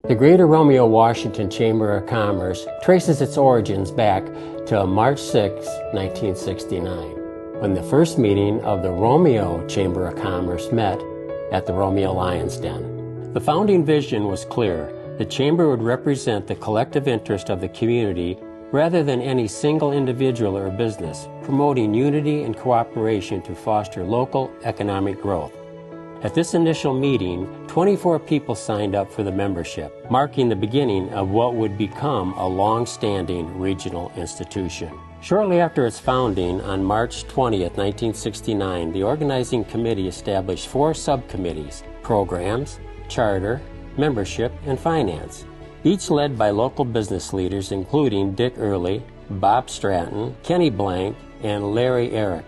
The Greater Romeo Washington Chamber of Commerce traces its origins back to March 6, 1969, when the first meeting of the Romeo Chamber of Commerce met at the Romeo Lions Den. The founding vision was clear. The chamber would represent the collective interest of the community rather than any single individual or business, promoting unity and cooperation to foster local economic growth. At this initial meeting, 24 people signed up for the membership, marking the beginning of what would become a long-standing regional institution. Shortly after its founding, on March 20, 1969, the organizing committee established 4 subcommittees: programs, charter, membership, and finance, each led by local business leaders including Dick Early, Bob Stratton, Kenny Blank, and Larry Eric.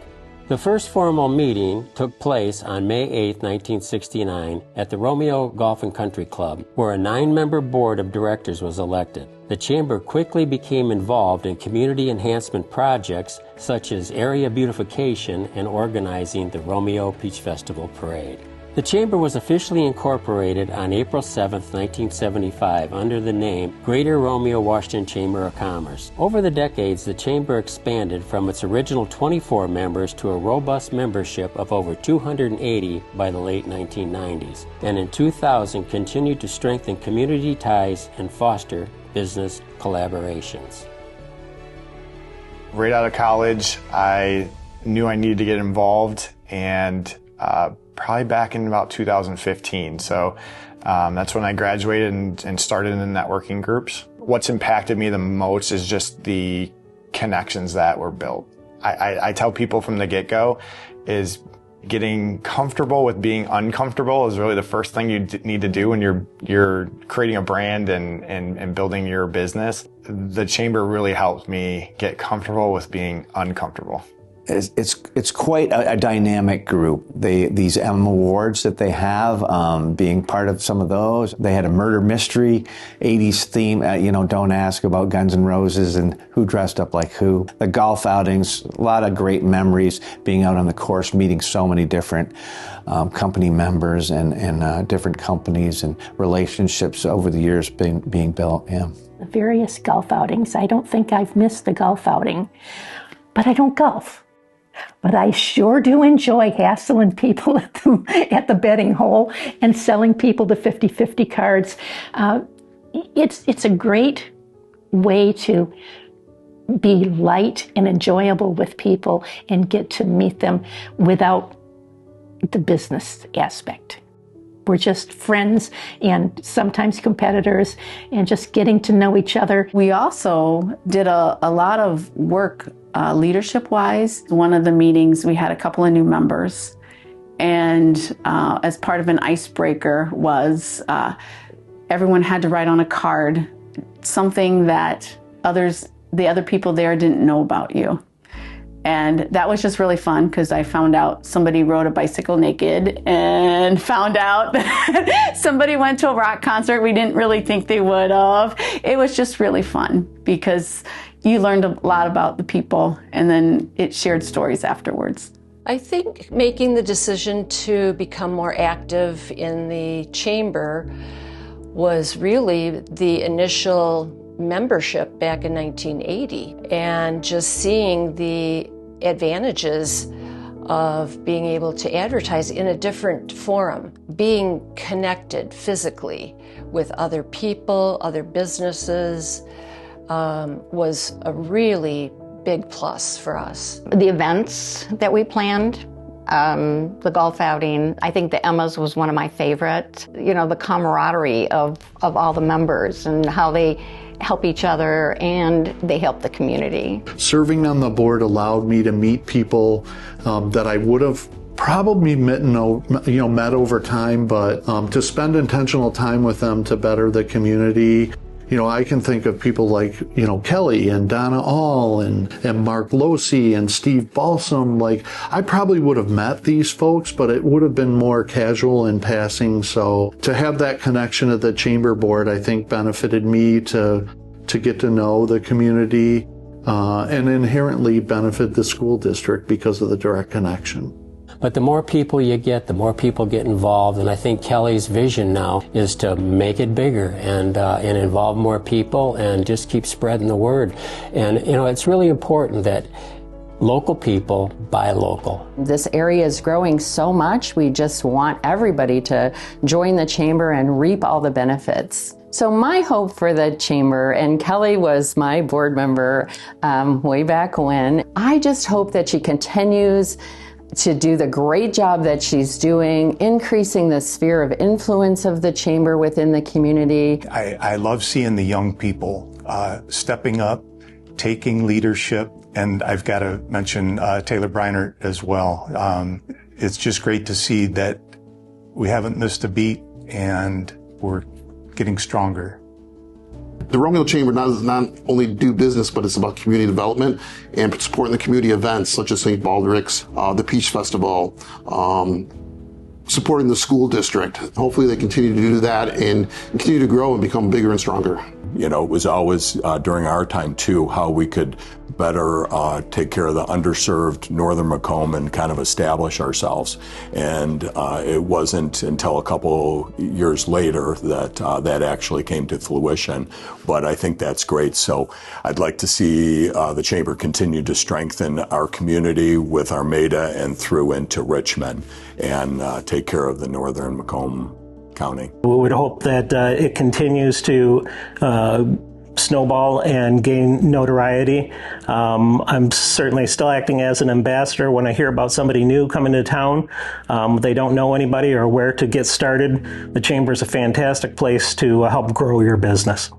The first formal meeting took place on May 8, 1969 at the Romeo Golf and Country Club, where a 9-member board of directors was elected. The chamber quickly became involved in community enhancement projects such as area beautification and organizing the Romeo Peach Festival Parade. The chamber was officially incorporated on April 7, 1975 under the name Greater Romeo Washington Chamber of Commerce. Over the decades, the chamber expanded from its original 24 members to a robust membership of over 280 by the late 1990s, and in 2000 continued to strengthen community ties and foster business collaborations. Right out of college, I knew I needed to get involved, and probably back in about 2015. So that's when I graduated and started in the networking groups. What's impacted me the most is just the connections that were built. I tell people from the get-go is getting comfortable with being uncomfortable is really the first thing you need to do when you're creating a brand and building your business. The chamber really helped me get comfortable with being uncomfortable. It's quite a dynamic group. These M awards that they have, being part of some of those. They had a murder mystery, 80s theme, don't ask about Guns N' Roses and who dressed up like who. The golf outings, a lot of great memories being out on the course, meeting so many different company members and different companies and relationships over the years being built. Yeah. The various golf outings, I don't think I've missed a golf outing, but I don't golf. But I sure do enjoy hassling people at the betting hole and selling people the 50-50 cards. It's a great way to be light and enjoyable with people and get to meet them without the business aspect. We're just friends and sometimes competitors and just getting to know each other. We also did a lot of work leadership-wise. One of the meetings, we had a couple of new members, and as part of an icebreaker was everyone had to write on a card something that the other people there didn't know about you. And that was just really fun because I found out somebody rode a bicycle naked and found out that somebody went to a rock concert we didn't really think they would have. It was just really fun because you learned a lot about the people and then it shared stories afterwards. I think making the decision to become more active in the chamber was really the initial membership back in 1980, and just seeing the advantages of being able to advertise in a different forum, being connected physically with other people, other businesses, was a really big plus for us. The events that we planned, the golf outing, I think the Emmas was one of my favorite. The camaraderie of all the members and how they help each other and they help the community. Serving on the board allowed me to meet people that I would have probably met over time, but to spend intentional time with them to better the community. I can think of people like, Kelly and Donna All and Mark Losey and Steve Balsam. I probably would have met these folks, but it would have been more casual in passing. So to have that connection at the chamber board, I think benefited me to get to know the community and inherently benefit the school district because of the direct connection. But the more people you get, the more people get involved. And I think Kelly's vision now is to make it bigger and involve more people and just keep spreading the word. And, it's really important that local people buy local. This area is growing so much, we just want everybody to join the chamber and reap all the benefits. So my hope for the chamber, and Kelly was my board member way back when, I just hope that she continues to do the great job that she's doing, increasing the sphere of influence of the chamber within the community. I love seeing the young people stepping up, taking leadership, and I've got to mention Taylor Breinert as well. It's just great to see that we haven't missed a beat and we're getting stronger. The Romeo Chamber does not only do business, but it's about community development and supporting the community events such as St. Baldrick's, the Peach Festival, supporting the school district. Hopefully they continue to do that and continue to grow and become bigger and stronger. It was always during our time too, how we could better take care of the underserved northern Macomb and kind of establish ourselves. And it wasn't until a couple years later that that actually came to fruition. But I think that's great. So I'd like to see the chamber continue to strengthen our community with Armada and through into Richmond and take care of the northern Macomb County. We would hope that it continues to snowball and gain notoriety. I'm certainly still acting as an ambassador when I hear about somebody new coming to town. They don't know anybody or where to get started. The chamber is a fantastic place to help grow your business.